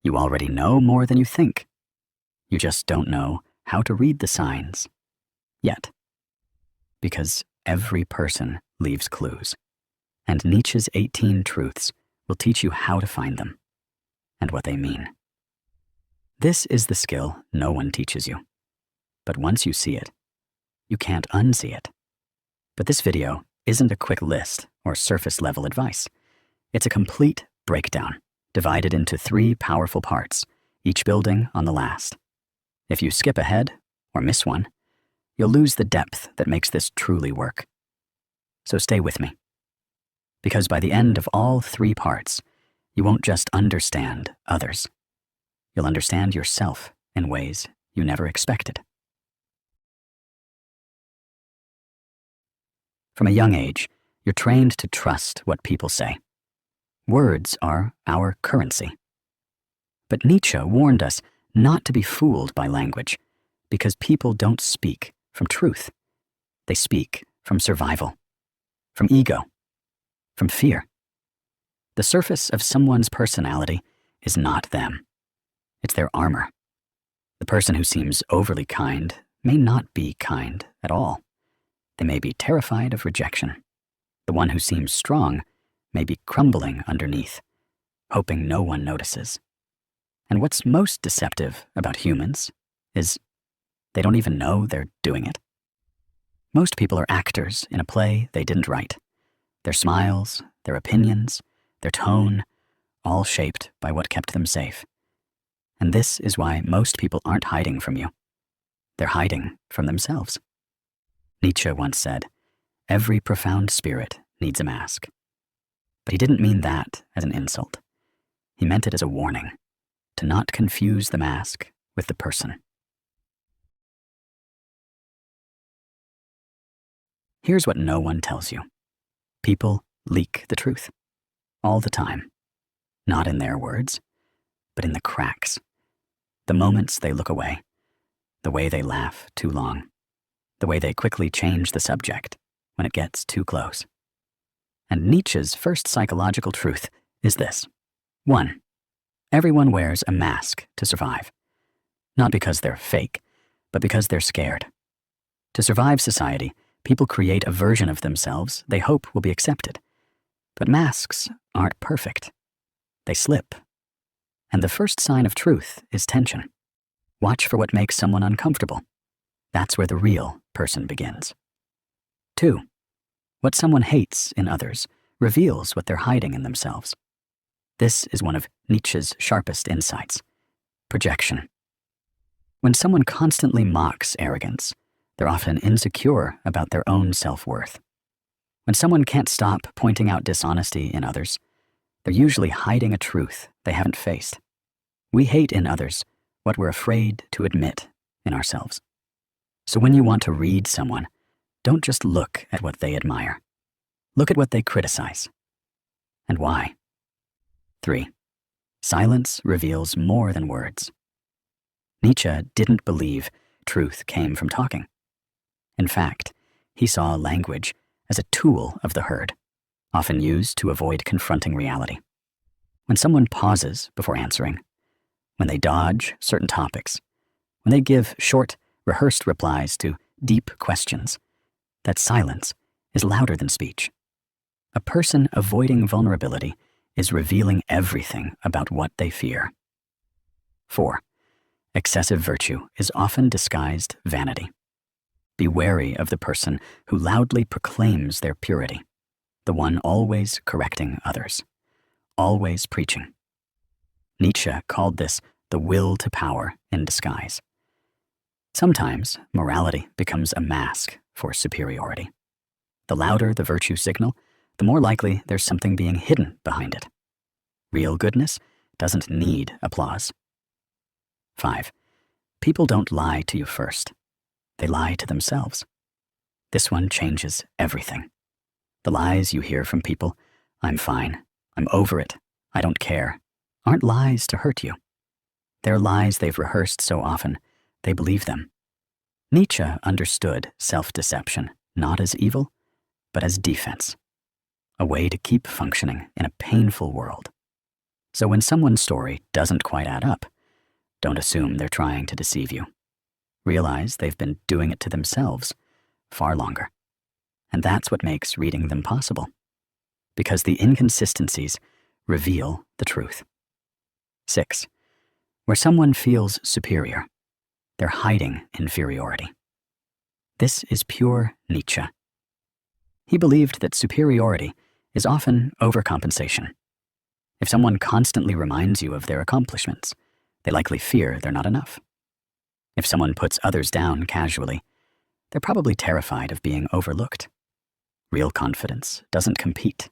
You already know more than you think. You just don't know how to read the signs yet. Because every person leaves clues, and Nietzsche's 18 truths will teach you how to find them and what they mean. This is the skill no one teaches you. But once you see it, you can't unsee it. But this video isn't a quick list or surface-level advice. It's a complete breakdown, divided into 3 powerful parts, each building on the last. If you skip ahead or miss one, you'll lose the depth that makes this truly work. So stay with me. Because by the end of all 3 parts, you won't just understand others. You'll understand yourself in ways you never expected. From a young age, you're trained to trust what people say. Words are our currency. But Nietzsche warned us not to be fooled by language, because people don't speak from truth. They speak from survival, from ego, from fear. The surface of someone's personality is not them. It's their armor. The person who seems overly kind may not be kind at all. They may be terrified of rejection. The one who seems strong may be crumbling underneath, hoping no one notices. And what's most deceptive about humans is they don't even know they're doing it. Most people are actors in a play they didn't write. Their smiles, their opinions, their tone, all shaped by what kept them safe. And this is why most people aren't hiding from you. They're hiding from themselves. Nietzsche once said, "Every profound spirit needs a mask." But he didn't mean that as an insult. He meant it as a warning, to not confuse the mask with the person. Here's what no one tells you. People leak the truth, all the time. Not in their words, but in the cracks. The moments they look away, the way they laugh too long, the way they quickly change the subject when it gets too close. And Nietzsche's first psychological truth is this. 1. Everyone wears a mask to survive. Not because they're fake, but because they're scared. To survive society, people create a version of themselves they hope will be accepted. But masks aren't perfect. They slip. And the first sign of truth is tension. Watch for what makes someone uncomfortable. That's where the real person begins. 2. What someone hates in others reveals what they're hiding in themselves. This is one of Nietzsche's sharpest insights: projection. When someone constantly mocks arrogance, they're often insecure about their own self-worth. When someone can't stop pointing out dishonesty in others, they're usually hiding a truth they haven't faced. We hate in others what we're afraid to admit in ourselves. So when you want to read someone, don't just look at what they admire. Look at what they criticize. And why? 3. Silence reveals more than words. Nietzsche didn't believe truth came from talking. In fact, he saw language as a tool of the herd, often used to avoid confronting reality. When someone pauses before answering, when they dodge certain topics, when they give short, rehearsed replies to deep questions, that silence is louder than speech. A person avoiding vulnerability is revealing everything about what they fear. 4. Excessive virtue is often disguised vanity. Be wary of the person who loudly proclaims their purity, the one always correcting others, always preaching. Nietzsche called this the will to power in disguise. Sometimes morality becomes a mask for superiority. The louder the virtue signal, the more likely there's something being hidden behind it. Real goodness doesn't need applause. 5. People don't lie to you first. They lie to themselves. This one changes everything. The lies you hear from people, "I'm fine, I'm over it, I don't care," aren't lies to hurt you. They're lies they've rehearsed so often, they believe them. Nietzsche understood self-deception not as evil, but as defense, a way to keep functioning in a painful world. So when someone's story doesn't quite add up, don't assume they're trying to deceive you. Realize they've been doing it to themselves far longer. And that's what makes reading them possible. Because the inconsistencies reveal the truth. 6. Where someone feels superior, they're hiding inferiority. This is pure Nietzsche. He believed that superiority is often overcompensation. If someone constantly reminds you of their accomplishments, they likely fear they're not enough. If someone puts others down casually, they're probably terrified of being overlooked. Real confidence doesn't compete,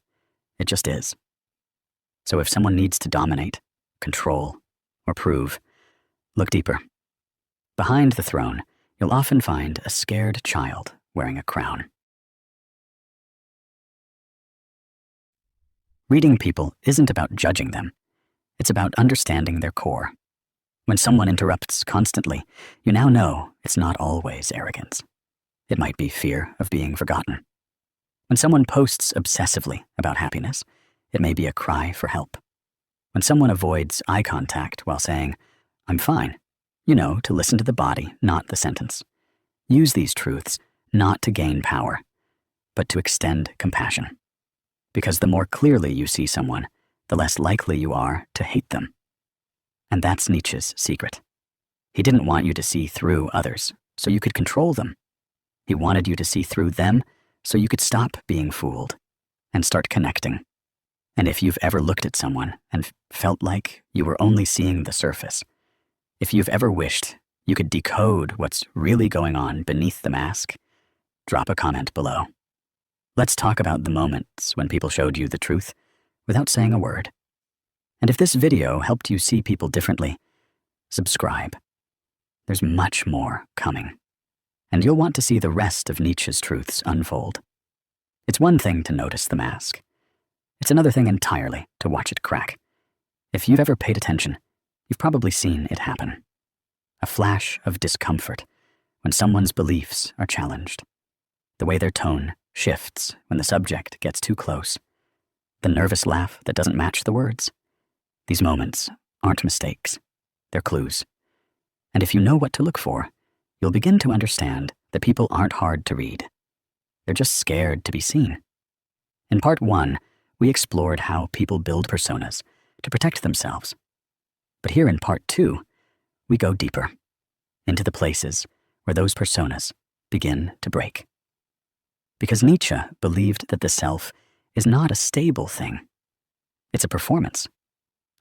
it just is. So if someone needs to dominate, control, or prove, look deeper. Behind the throne, you'll often find a scared child wearing a crown. Reading people isn't about judging them. It's about understanding their core. When someone interrupts constantly, you now know it's not always arrogance. It might be fear of being forgotten. When someone posts obsessively about happiness, it may be a cry for help. When someone avoids eye contact while saying, "I'm fine," you know to listen to the body, not the sentence. Use these truths not to gain power, but to extend compassion. Because the more clearly you see someone, the less likely you are to hate them. And that's Nietzsche's secret. He didn't want you to see through others so you could control them. He wanted you to see through them so you could stop being fooled and start connecting. And if you've ever looked at someone and felt like you were only seeing the surface, if you've ever wished you could decode what's really going on beneath the mask, drop a comment below. Let's talk about the moments when people showed you the truth without saying a word. And if this video helped you see people differently, subscribe. There's much more coming. And you'll want to see the rest of Nietzsche's truths unfold. It's one thing to notice the mask. It's another thing entirely to watch it crack. If you've ever paid attention, you've probably seen it happen. A flash of discomfort when someone's beliefs are challenged. The way their tone shifts when the subject gets too close. The nervous laugh that doesn't match the words. These moments aren't mistakes, they're clues. And if you know what to look for, you'll begin to understand that people aren't hard to read. They're just scared to be seen. In part 1, we explored how people build personas to protect themselves. But here in part 2, we go deeper, into the places where those personas begin to break. Because Nietzsche believed that the self is not a stable thing. It's a performance,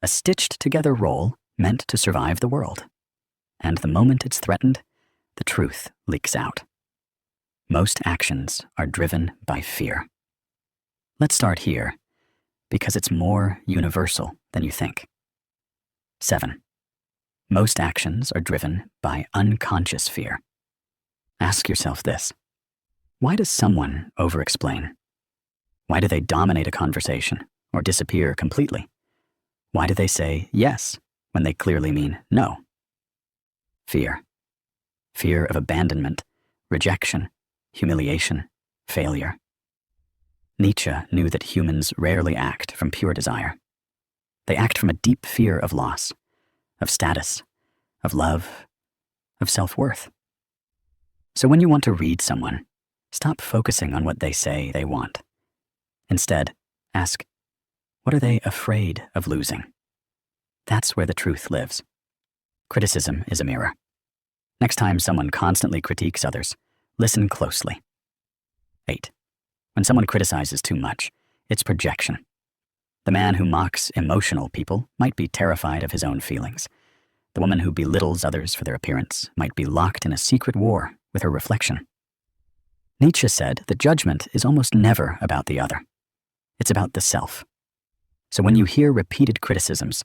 a stitched-together role meant to survive the world. And the moment it's threatened, the truth leaks out. Most actions are driven by fear. Let's start here, because it's more universal than you think. 7. Most actions are driven by unconscious fear. Ask yourself this. Why does someone over-explain? Why do they dominate a conversation or disappear completely? Why do they say yes when they clearly mean no? Fear. Fear of abandonment, rejection, humiliation, failure. Nietzsche knew that humans rarely act from pure desire. They act from a deep fear of loss, of status, of love, of self-worth. So when you want to read someone, stop focusing on what they say they want. Instead, ask, what are they afraid of losing? That's where the truth lives. Criticism is a mirror. Next time someone constantly critiques others, listen closely. 8. When someone criticizes too much, it's projection. The man who mocks emotional people might be terrified of his own feelings. The woman who belittles others for their appearance might be locked in a secret war with her reflection. Nietzsche said that judgment is almost never about the other. It's about the self. So when you hear repeated criticisms,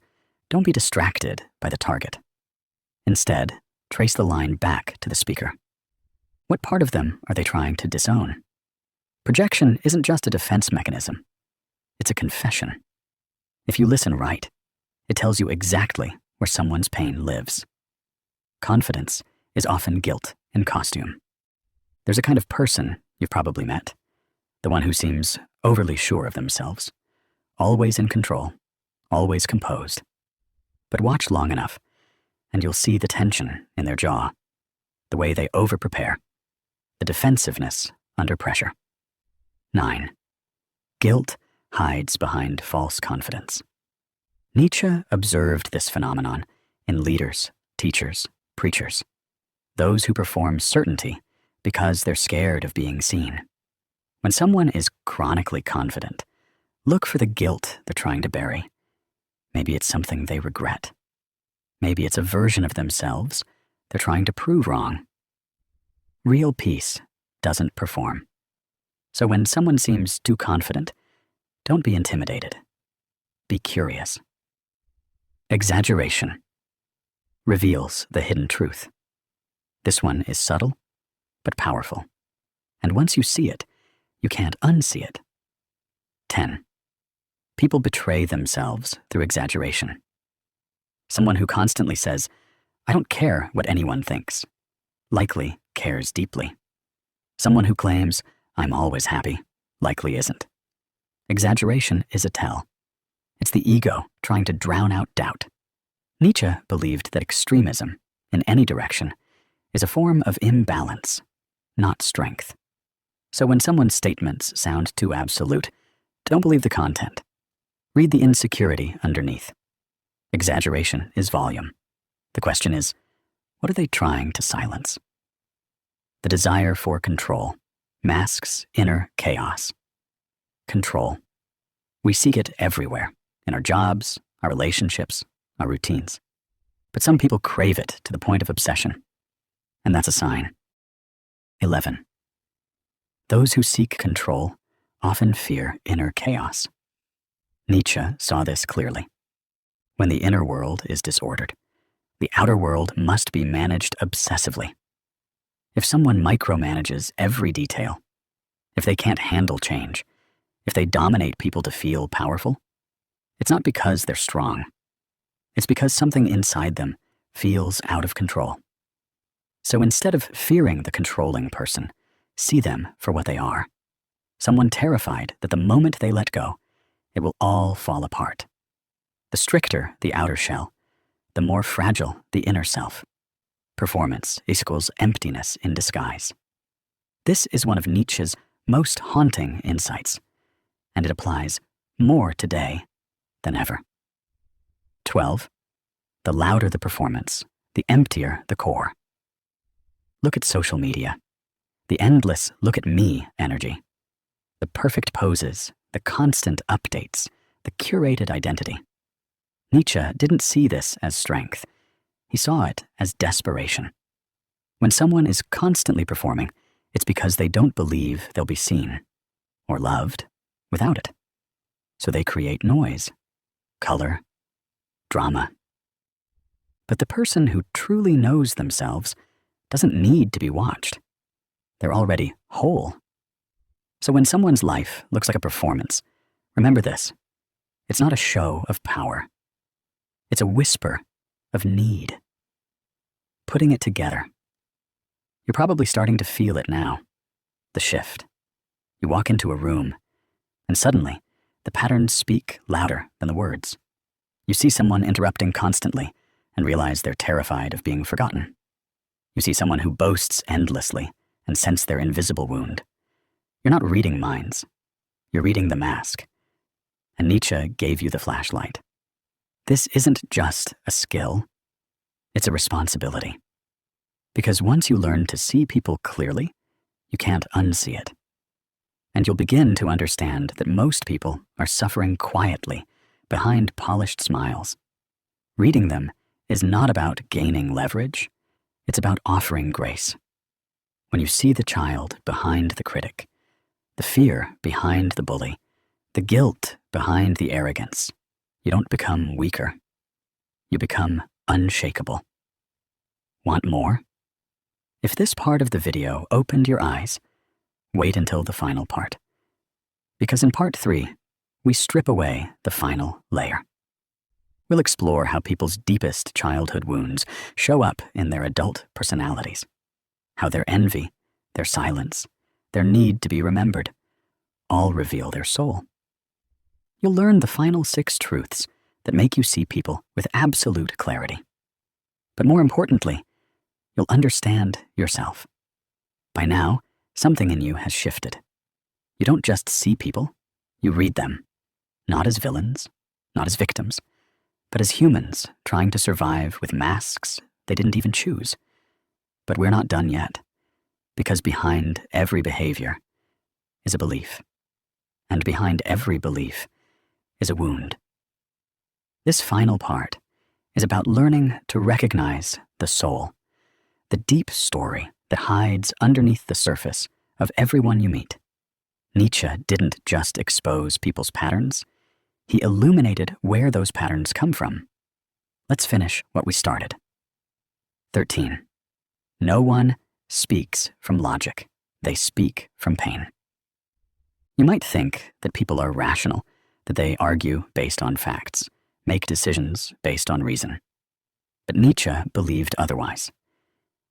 don't be distracted by the target. Instead, trace the line back to the speaker. What part of them are they trying to disown? Projection isn't just a defense mechanism. It's a confession. If you listen right, it tells you exactly where someone's pain lives. Confidence is often guilt in costume. There's a kind of person you've probably met, the one who seems overly sure of themselves, always in control, always composed. But watch long enough, and you'll see the tension in their jaw, the way they over-prepare, the defensiveness under pressure. 9. Guilt hides behind false confidence. Nietzsche observed this phenomenon in leaders, teachers, preachers, those who perform certainty because they're scared of being seen. When someone is chronically confident, look for the guilt they're trying to bury. Maybe it's something they regret. Maybe it's a version of themselves they're trying to prove wrong. Real peace doesn't perform. So when someone seems too confident, don't be intimidated. Be curious. Exaggeration reveals the hidden truth. This one is subtle, but powerful. And once you see it, you can't unsee it. 10. People betray themselves through exaggeration. Someone who constantly says, "I don't care what anyone thinks," likely cares deeply. Someone who claims, "I'm always happy," likely isn't. Exaggeration is a tell. It's the ego trying to drown out doubt. Nietzsche believed that extremism, in any direction, is a form of imbalance, not strength. So when someone's statements sound too absolute, don't believe the content. Read the insecurity underneath. Exaggeration is volume. The question is, what are they trying to silence? The desire for control masks inner chaos. Control. We seek it everywhere, in our jobs, our relationships, our routines. But some people crave it to the point of obsession, and that's a sign. 11. Those who seek control often fear inner chaos. Nietzsche saw this clearly. When the inner world is disordered, the outer world must be managed obsessively. If someone micromanages every detail, if they can't handle change, if they dominate people to feel powerful, it's not because they're strong. It's because something inside them feels out of control. So instead of fearing the controlling person, see them for what they are. Someone terrified that the moment they let go, it will all fall apart. The stricter the outer shell, the more fragile the inner self. Performance equals emptiness in disguise. This is one of Nietzsche's most haunting insights, and it applies more today than ever. 12. The louder the performance, the emptier the core. Look at social media. The endless look at me energy. The perfect poses, the constant updates, the curated identity. Nietzsche didn't see this as strength. He saw it as desperation. When someone is constantly performing, it's because they don't believe they'll be seen or loved without it. So they create noise, color, drama. But the person who truly knows themselves doesn't need to be watched. They're already whole. So when someone's life looks like a performance, remember this. It's not a show of power. It's a whisper of need. Putting it together. You're probably starting to feel it now. The shift. You walk into a room, and suddenly, the patterns speak louder than the words. You see someone interrupting constantly and realize they're terrified of being forgotten. You see someone who boasts endlessly and sense their invisible wound. You're not reading minds. You're reading the mask. And Nietzsche gave you the flashlight. This isn't just a skill. It's a responsibility. Because once you learn to see people clearly, you can't unsee it. And you'll begin to understand that most people are suffering quietly behind polished smiles. Reading them is not about gaining leverage. It's about offering grace. When you see the child behind the critic, the fear behind the bully, the guilt behind the arrogance, you don't become weaker. You become unshakable. Want more? If this part of the video opened your eyes, wait until the final part. Because in part 3, we strip away the final layer. We'll explore how people's deepest childhood wounds show up in their adult personalities, how their envy, their silence, their need to be remembered, all reveal their soul. You'll learn the final 6 truths that make you see people with absolute clarity. But more importantly, you'll understand yourself. By now, something in you has shifted. You don't just see people, you read them, not as villains, not as victims, but as humans trying to survive with masks they didn't even choose. But we're not done yet, because behind every behavior is a belief, and behind every belief is a wound. This final part is about learning to recognize the soul, the deep story that hides underneath the surface of everyone you meet. Nietzsche didn't just expose people's patterns, he illuminated where those patterns come from. Let's finish what we started. 13. No one speaks from logic. They speak from pain. You might think that people are rational, that they argue based on facts, make decisions based on reason. But Nietzsche believed otherwise.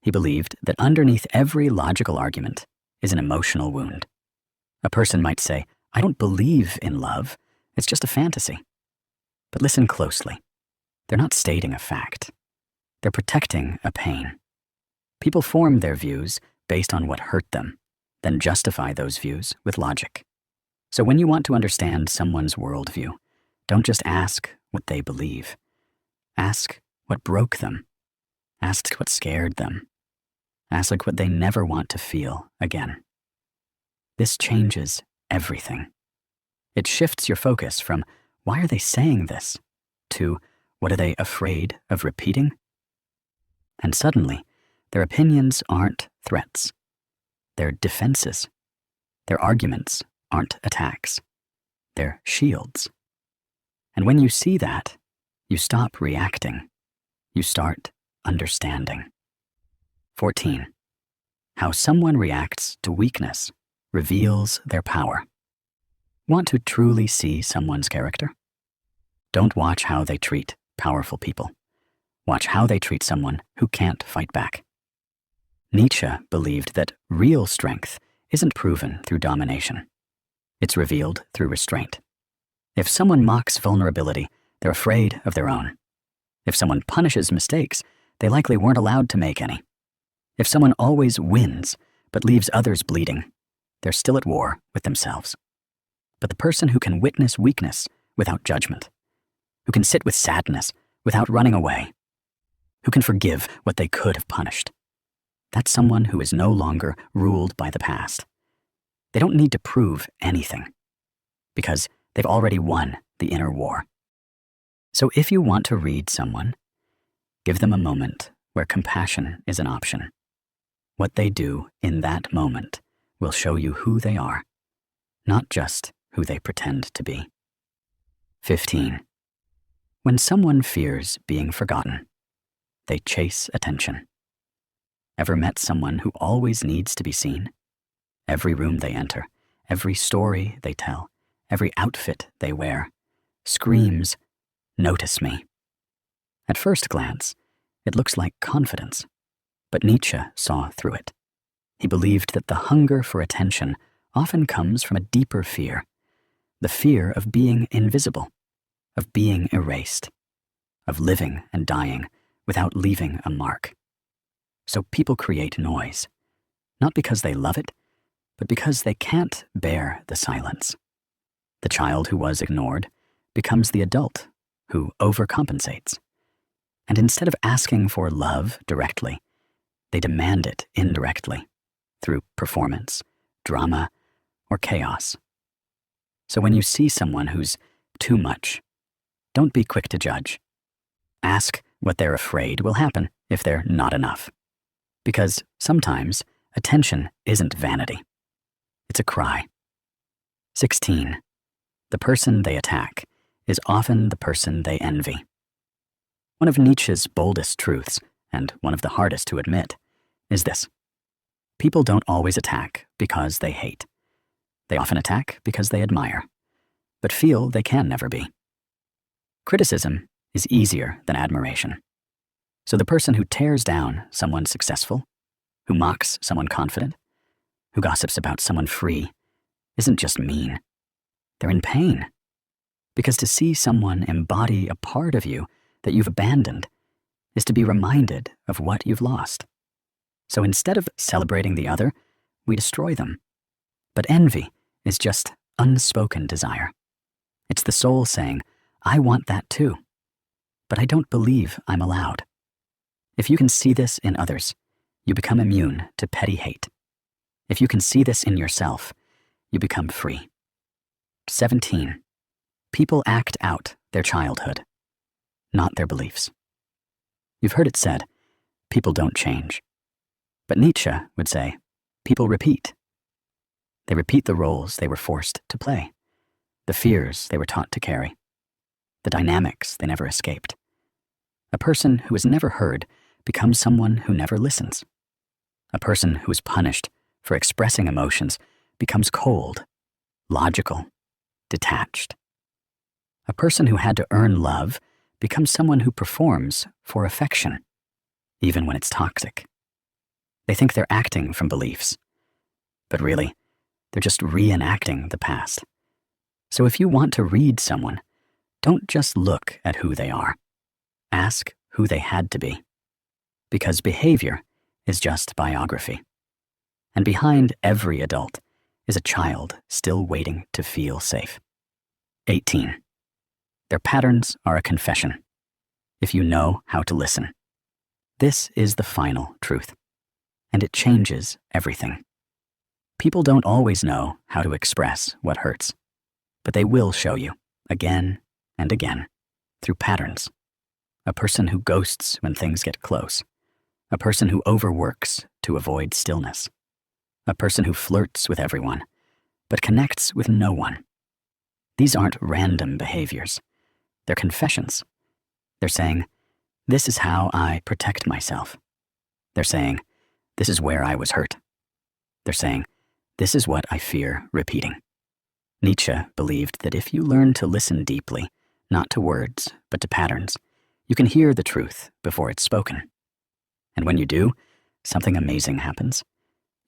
He believed that underneath every logical argument is an emotional wound. A person might say, I don't believe in love, it's just a fantasy. But listen closely. They're not stating a fact. They're protecting a pain. People form their views based on what hurt them, then justify those views with logic. So when you want to understand someone's worldview, don't just ask what they believe. Ask what broke them. Ask what scared them. Ask what they never want to feel again. This changes everything. It shifts your focus from, why are they saying this, to, what are they afraid of repeating? And suddenly, their opinions aren't threats. They're defenses. Their arguments aren't attacks. They're shields. And when you see that, you stop reacting. You start understanding. 14. How someone reacts to weakness reveals their power. Want to truly see someone's character? Don't watch how they treat powerful people. Watch how they treat someone who can't fight back. Nietzsche believed that real strength isn't proven through domination. It's revealed through restraint. If someone mocks vulnerability, they're afraid of their own. If someone punishes mistakes, they likely weren't allowed to make any. If someone always wins but leaves others bleeding, they're still at war with themselves. But the person who can witness weakness without judgment, who can sit with sadness without running away, who can forgive what they could have punished, that's someone who is no longer ruled by the past. They don't need to prove anything, because they've already won the inner war. So if you want to read someone, give them a moment where compassion is an option. What they do in that moment will show you who they are, not just who they pretend to be. 15. When someone fears being forgotten, they chase attention. Ever met someone who always needs to be seen? Every room they enter, every story they tell, every outfit they wear, screams, "Notice me." At first glance, it looks like confidence, but Nietzsche saw through it. He believed that the hunger for attention often comes from a deeper fear, the fear of being invisible, of being erased, of living and dying without leaving a mark. So people create noise, not because they love it, but because they can't bear the silence. The child who was ignored becomes the adult who overcompensates. And instead of asking for love directly, they demand it indirectly, through performance, drama, or chaos. So when you see someone who's too much, don't be quick to judge. Ask what they're afraid will happen if they're not enough. Because sometimes attention isn't vanity. It's a cry. 16. The person they attack is often the person they envy. One of Nietzsche's boldest truths, and one of the hardest to admit, is this. People don't always attack because they hate. They often attack because they admire, but feel they can never be. Criticism is easier than admiration. So the person who tears down someone successful, who mocks someone confident, who gossips about someone free, isn't just mean. They're in pain. Because to see someone embody a part of you that you've abandoned is to be reminded of what you've lost. So instead of celebrating the other, we destroy them. But envy is just unspoken desire. It's the soul saying, I want that too, but I don't believe I'm allowed. If you can see this in others, you become immune to petty hate. If you can see this in yourself, you become free. 17. People act out their childhood, not their beliefs. You've heard it said, people don't change. But Nietzsche would say, people repeat. They repeat the roles they were forced to play, the fears they were taught to carry, the dynamics they never escaped. A person who is never heard becomes someone who never listens. A person who is punished for expressing emotions becomes cold, logical, detached. A person who had to earn love becomes someone who performs for affection, even when it's toxic. They think they're acting from beliefs, but really, they're just reenacting the past. So if you want to read someone, don't just look at who they are. Ask who they had to be. Because behavior is just biography. And behind every adult is a child still waiting to feel safe. 18. Their patterns are a confession, if you know how to listen. This is the final truth, and it changes everything. People don't always know how to express what hurts, but they will show you, again and again, through patterns. A person who ghosts when things get close. A person who overworks to avoid stillness. A person who flirts with everyone, but connects with no one. These aren't random behaviors. They're confessions. They're saying, this is how I protect myself. They're saying, this is where I was hurt. They're saying, this is what I fear repeating. Nietzsche believed that if you learn to listen deeply, not to words, but to patterns, you can hear the truth before it's spoken. And when you do, something amazing happens.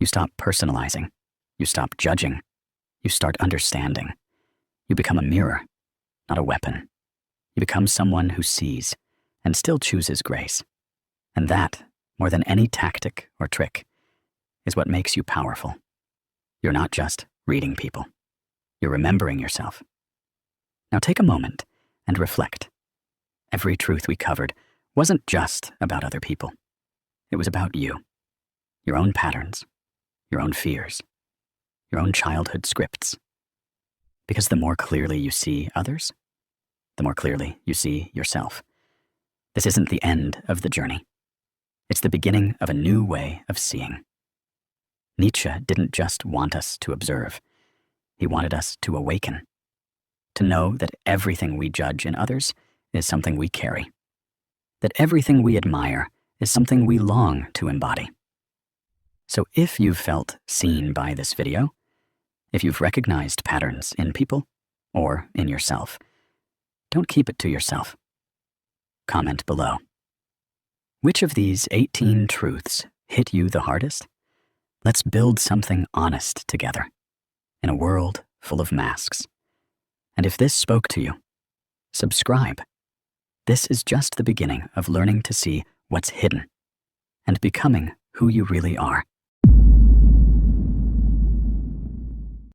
You stop personalizing. You stop judging. You start understanding. You become a mirror, not a weapon. You become someone who sees and still chooses grace. And that, more than any tactic or trick, is what makes you powerful. You're not just reading people. You're remembering yourself. Now take a moment and reflect. Every truth we covered wasn't just about other people. It was about you, your own patterns, your own fears, your own childhood scripts. Because the more clearly you see others, the more clearly you see yourself. This isn't the end of the journey. It's the beginning of a new way of seeing. Nietzsche didn't just want us to observe. He wanted us to awaken, to know that everything we judge in others is something we carry, that everything we admire is something we long to embody. So if you've felt seen by this video, if you've recognized patterns in people or in yourself, don't keep it to yourself. Comment below. Which of these 18 truths hit you the hardest? Let's build something honest together in a world full of masks. And if this spoke to you, subscribe. This is just the beginning of learning to see what's hidden and becoming who you really are.